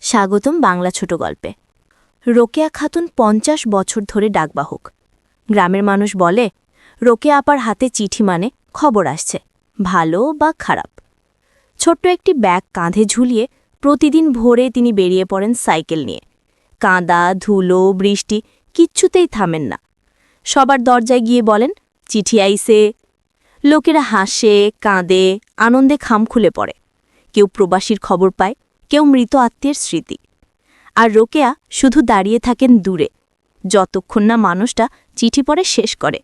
স্বাগতম বাংলা ছোট গল্পে। রোকেয়া খাতুন ৫০ বছর ধরে ডাকবাহক। গ্রামের মানুষ বলে রোকেয়া আপার হাতে চিঠি মানে খবর আসছে, ভালো বা খারাপ। ছোট্ট একটি ব্যাগ কাঁধে ঝুলিয়ে প্রতিদিন ভোরে তিনি বেরিয়ে পড়েন সাইকেল নিয়ে। কাঁদা, ধুলো, বৃষ্টি কিচ্ছুতেই থামেন না। সবার দরজায় গিয়ে বলেন চিঠি আইছে। লোকেরা হাসে, কাঁদে, আনন্দে খাম খুলে পড়ে। কেউ প্রবাসীর খবর পায়, কেউ মৃত আত্মীয়ের স্মৃতি। আর রোকেয়া শুধু দাঁড়িয়ে থাকেন দূরে, যতক্ষণ না মানুষটা চিঠি পড়ে শেষ করে।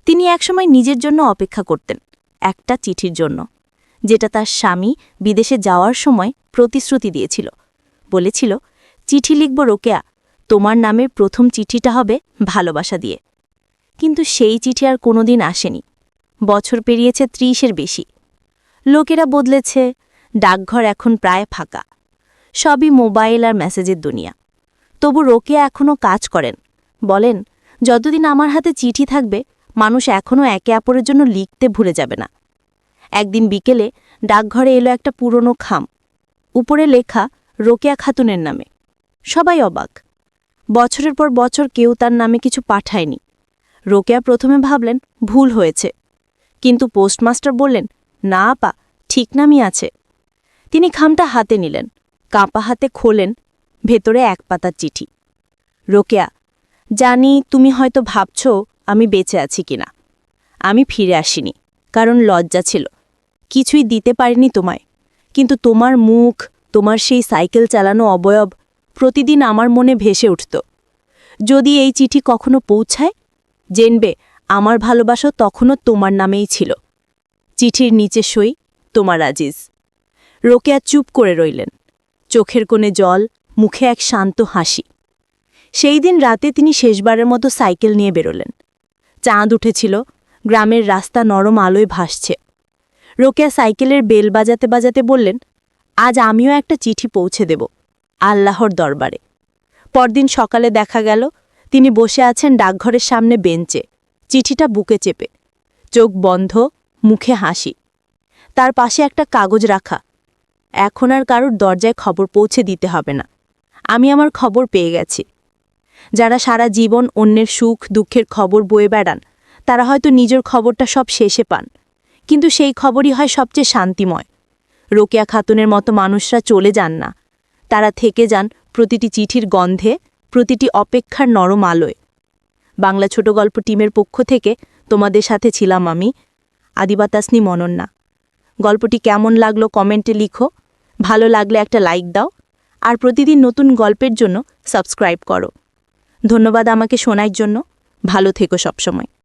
তিনি একসময় নিজের জন্য অপেক্ষা করতেন, একটা চিঠির জন্য, যেটা তার স্বামী বিদেশে যাওয়ার সময় প্রতিশ্রুতি দিয়েছিল। বলেছিল, চিঠি লিখব রোকেয়া, তোমার নামের প্রথম চিঠিটা হবে ভালোবাসা দিয়ে। কিন্তু সেই চিঠি আর কোনোদিন আসেনি। বছর পেরিয়েছে ৩০-এর বেশি। লোকেরা বদলেছে, ডাকঘর এখন প্রায় ফাঁকা, সবই মোবাইল আর মেসেজের দুনিয়া। তবু রোকেয়া এখনও কাজ করেন। বলেন, যতদিন আমার হাতে চিঠি থাকবে, মানুষ এখনও একে অপরের জন্য লিখতে ভুলে যাবে না। একদিন বিকেলে ডাকঘরে এলো একটা পুরনো খাম, উপরে লেখা রোকেয়া খাতুনের নামে। সবাই অবাক। বছরের পর বছর কেউ তার নামে কিছু পাঠায়নি। রোকেয়া প্রথমে ভাবলেন ভুল হয়েছে, কিন্তু পোস্টমাস্টার বললেন, না আপা, ঠিক নামই আছে। তিনি খামটা হাতে নিলেন, কাঁপা হাতে খোলেন, ভেতরে এক পাতার চিঠি। রোকেয়া, জানি তুমি হয়তো ভাবছ আমি বেঁচে আছি কিনা। আমি ফিরে আসিনি, কারণ লজ্জা ছিল। কিছুই দিতে পারিনি তোমায়, কিন্তু তোমার মুখ, তোমার সেই সাইকেল চালানো অবয়ব প্রতিদিন আমার মনে ভেসে উঠত। যদি এই চিঠি কখনো পৌঁছায়, জেনবে আমার ভালোবাসা তখনও তোমার নামেই ছিল। চিঠির নিচে সই, তোমার আজিজ। রোকেয়া চুপ করে রইলেন, চোখের কোণে জল, মুখে এক শান্ত হাসি। সেই দিন রাতে তিনি শেষবারের মতো সাইকেল নিয়ে বেরোলেন। চাঁদ উঠেছিল, গ্রামের রাস্তা নরম আলোয় ভাসছে। রোকেয়া সাইকেলের বেল বাজাতে বাজাতে বললেন, আজ আমিও একটা চিঠি পৌঁছে দেব, আল্লাহর দরবারে। পরদিন সকালে দেখা গেল তিনি বসে আছেন ডাকঘরের সামনে বেঞ্চে, চিঠিটা বুকে চেপে, চোখ বন্ধ, মুখে হাসি। তার পাশে একটা কাগজ রাখা, এখন আর কারুর দরজায় খবর পৌঁছে দিতে হবে না, আমি আমার খবর পেয়ে গেছি। যারা সারা জীবন অন্যের সুখ দুঃখের খবর বয়ে বেড়ান, তারা হয়তো নিজের খবরটা সব শেষে পান, কিন্তু সেই খবরই হয় সবচেয়ে শান্তিময়। রোকেয়া খাতুনের মতো মানুষরা চলে যান না, তারা থেকে যান প্রতিটি চিঠির গন্ধে, প্রতিটি অপেক্ষার নরম আলোয়। বাংলা ছোট গল্প টিমের পক্ষ থেকে তোমাদের সাথে ছিলাম আমি, আদিবা তাসনিম অনন্যা। গল্পটি কেমন লাগলো কমেন্টে লিখো, ভালো লাগলে একটা লাইক দাও, আর প্রতিদিন নতুন গল্পের জন্য সাবস্ক্রাইব করো। ধন্যবাদ আমাকে শোনার জন্য। ভালো থেকো সবসময়।